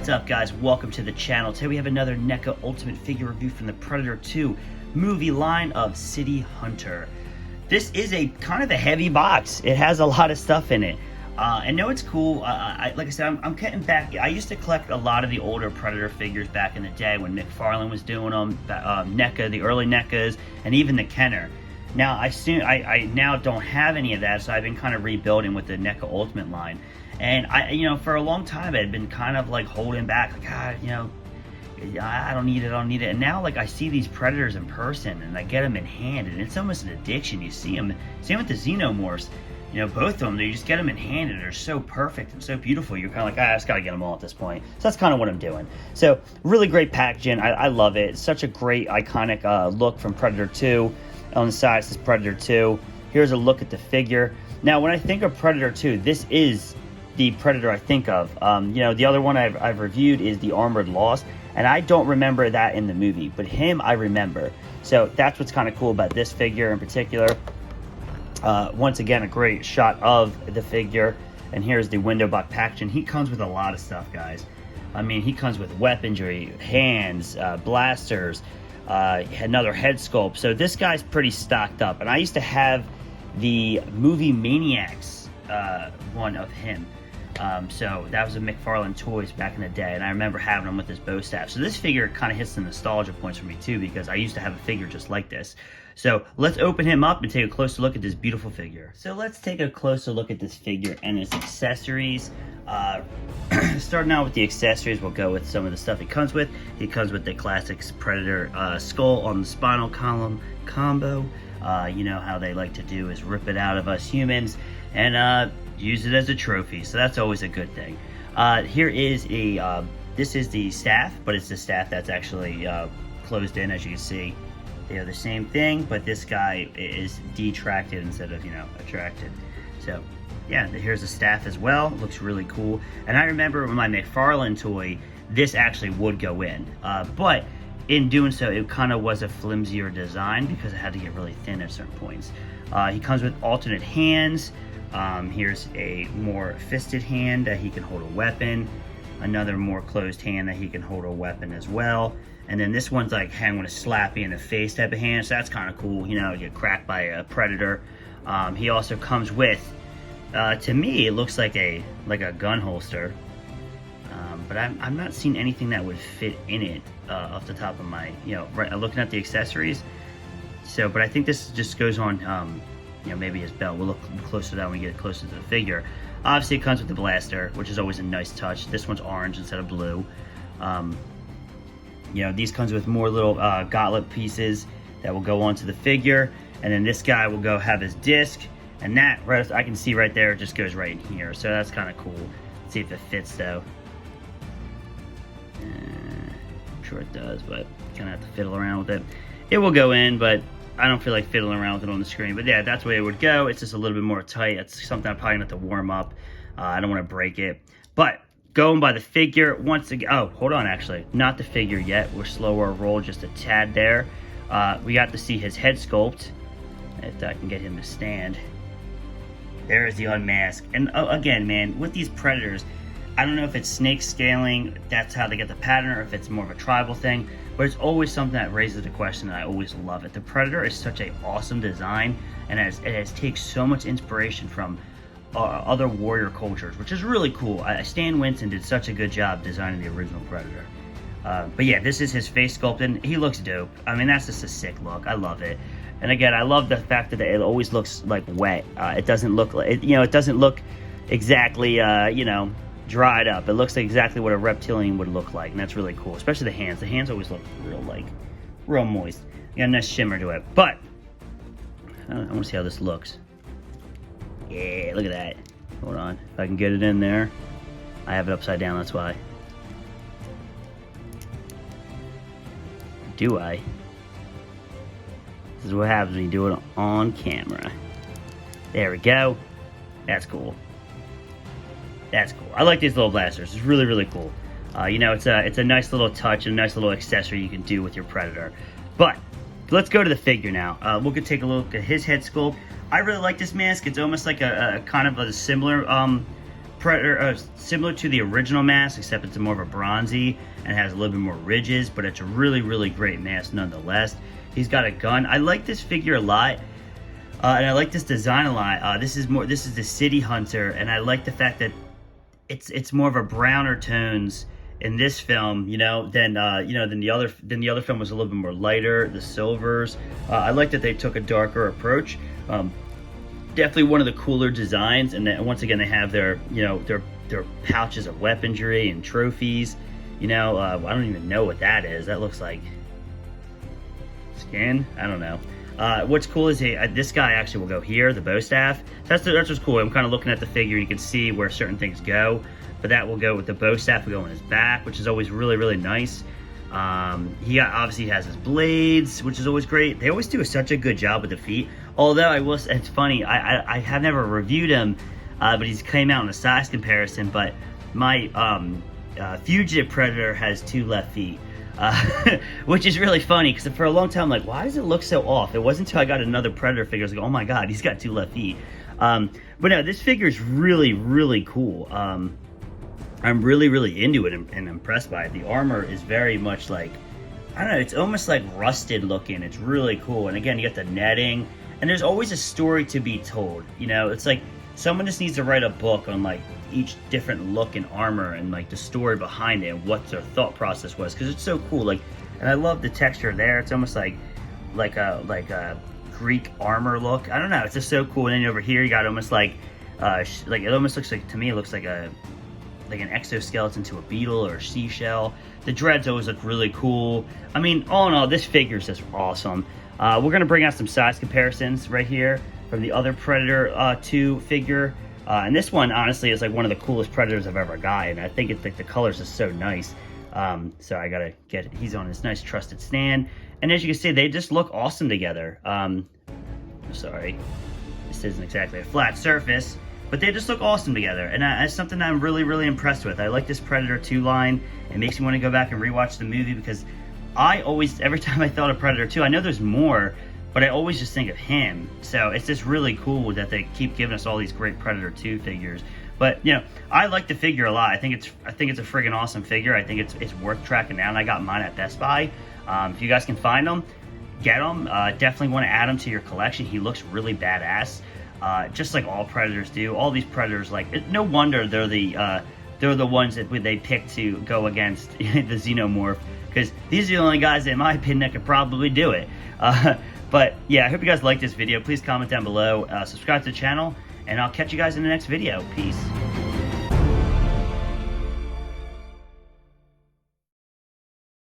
What's up, guys? Welcome to the channel. Today we have another NECA Ultimate figure review from the Predator 2 movie line of City Hunter. This is a kind of a heavy box. It has a lot of stuff in it. And no, it's cool. Like I said, I'm getting back. I used to collect a lot of the older Predator figures back in the day when McFarlane was doing them, NECA, the early NECAs, and even the Kenner. Now, I now don't have any of that, so I've been kind of rebuilding with the NECA Ultimate line. And for a long time, I had been kind of like holding back, like, I don't need it, And now, like, I see these Predators in person, and I get them in hand, and it's almost an addiction. You see them, same with the Xenomorphs. Both of them, you just get them in hand, and they're so perfect and so beautiful. You're kind of like, I just got to get them all at this point. So that's kind of what I'm doing. So, really great packaging. I love it. It's such a great, iconic look from Predator 2. On the side, it says Predator 2. Here's a look at the figure. Now, when I think of Predator 2, this is the Predator I think of. The other one I've reviewed is the Armored Lost, and I don't remember that in the movie, but him I remember. So that's what's kind of cool about this figure in particular. Once again, a great shot of the figure, and here's the window box packaging. He comes with a lot of stuff, guys. I mean, he comes with weaponry, hands, blasters, another head sculpt. So this guy's pretty stocked up, and I used to have the Movie Maniacs one of him. So that was a McFarlane Toys back in the day, and I remember having them with his bow staff. So this figure kind of hits the nostalgia points for me too, because I used to have a figure just like this. So let's open him up and take a closer look at this beautiful figure. So let's take a closer look at this figure and his accessories. Starting out with the accessories, we'll go with some of the stuff he comes with. He comes with the classic Predator skull on the spinal column combo. You know how they like to do is rip it out of us humans and use it as a trophy, so that's always a good thing. Here is this is the staff, but it's the staff that's actually closed in, as you can see. They are the same thing, but this guy is detracted instead of, attracted. So yeah, here's the staff as well. Looks really cool. And I remember with my McFarlane toy, this actually would go in, but in doing so, it kind of was a flimsier design because it had to get really thin at certain points. He comes with alternate hands. Here's a more fisted hand that he can hold a weapon. Another more closed hand that he can hold a weapon as well. And then this one's like, hey, I'm gonna slap you in the face type of hand. So that's kind of cool, get cracked by a Predator. He also comes with, to me, it looks like a gun holster. But I'm not seeing anything that would fit in it off the top of my, looking at the accessories. So, but I think this just goes on, maybe his belt. We'll look closer to that when we get closer to the figure. Obviously, it comes with the blaster, which is always a nice touch. This one's orange instead of blue. These comes with more little gauntlet pieces that will go onto the figure. And then this guy will go have his disc. And that, right, I can see right there, it just goes right in here. So that's kind of cool. Let's see if it fits, though. I'm sure it does, but kind of have to fiddle around with it. It will go in, but I don't feel like fiddling around with it on the screen. But yeah, that's the way it would go. It's just a little bit more tight. It's something I'm probably going to have to warm up. I don't want to break it. But going by the figure, once again, oh, hold on, actually. Not the figure yet. We're slower roll, just a tad there. We got to see his head sculpt. If I can get him to stand. There is the unmask. And again, man, with these Predators, I don't know if it's snake scaling, that's how they get the pattern, or if it's more of a tribal thing, but it's always something that raises the question, and I always love it. The Predator is such an awesome design, and it takes so much inspiration from other warrior cultures, which is really cool. Stan Winston did such a good job designing the original Predator. But yeah, this is his face sculpt, and he looks dope. I mean, that's just a sick look. I love it. And again, I love the fact that it always looks like wet. It doesn't look like, it doesn't look exactly, dried up. It looks like exactly what a reptilian would look like, and that's really cool. Especially the hands. The hands always look real moist. You got a nice shimmer to it. But I want to see how this looks. Yeah, look at that. Hold on, if I can get it in there. I have it upside down. That's why. Do I? This is what happens when you do it on camera. There we go. That's cool. That's cool. I like these little blasters. It's really, really cool. It's a nice little touch, a nice little accessory you can do with your Predator. But let's go to the figure now. We'll take a look at his head sculpt. I really like this mask. It's almost like a kind of a similar Predator, similar to the original mask, except it's more of a bronzy and has a little bit more ridges, but it's a really, really great mask nonetheless. He's got a gun. I like this figure a lot, and I like this design a lot. This is the City Hunter, and I like the fact that it's more of a browner tones in this film, than the other film was a little bit more lighter, the silvers. I like that they took a darker approach. Definitely one of the cooler designs, and then once again they have their pouches of weaponry and trophies. I don't even know what that is. That looks like skin. I don't know. What's cool is this guy actually will go here, the bow staff. That's what's cool. I'm kind of looking at the figure, and you can see where certain things go. But that will go with the bow staff, will go in his back, which is always really, really nice. He obviously has his blades, which is always great. They always do such a good job with the feet. Although it's funny, I have never reviewed him, but he's came out in a size comparison. But my Fugitive Predator has 2 left feet. Which is really funny, because for a long time I'm like, why does it look so off? It wasn't until I got another Predator figure I was like, oh my god, he's got 2 left feet. But no, this figure is really, really cool. I'm really, really into it and impressed by it. The armor is very much like, I don't know, it's almost like rusted looking. It's really cool. And again, you got the netting, and there's always a story to be told. It's like someone just needs to write a book on like each different look and armor and like the story behind it and what their thought process was, because it's so cool. Like, and I love the texture there. It's almost like a Greek armor look. I don't know. It's just so cool. And then over here, you got almost like it almost looks like, to me, it looks like an exoskeleton to a beetle or a seashell. The dreads always look really cool. I mean, all in all, this figure is just awesome. We're gonna bring out some size comparisons right here from the other Predator 2 figure. And this one, honestly, is like one of the coolest Predators I've ever got, and I think it's like the colors are so nice. So I gotta get it. He's on this nice trusted stand, and as you can see, they just look awesome together. Sorry, this isn't exactly a flat surface, but they just look awesome together, and that's something I'm really, really impressed with. I like this Predator 2 line. It makes me want to go back and rewatch the movie, because every time I thought of Predator 2, I know there's more, but I always just think of him. So it's just really cool that they keep giving us all these great Predator 2 figures. But I like the figure a lot. I think it's a friggin' awesome figure. I think it's worth tracking down. I got mine at Best Buy. If you guys can find them, get them. Definitely want to add him to your collection. He looks really badass, just like all Predators do. All these Predators, like, no wonder they're the ones that they pick to go against the Xenomorph, because these are the only guys, in my opinion, that could probably do it. But yeah, I hope you guys liked this video. Please comment down below, subscribe to the channel, and I'll catch you guys in the next video. Peace.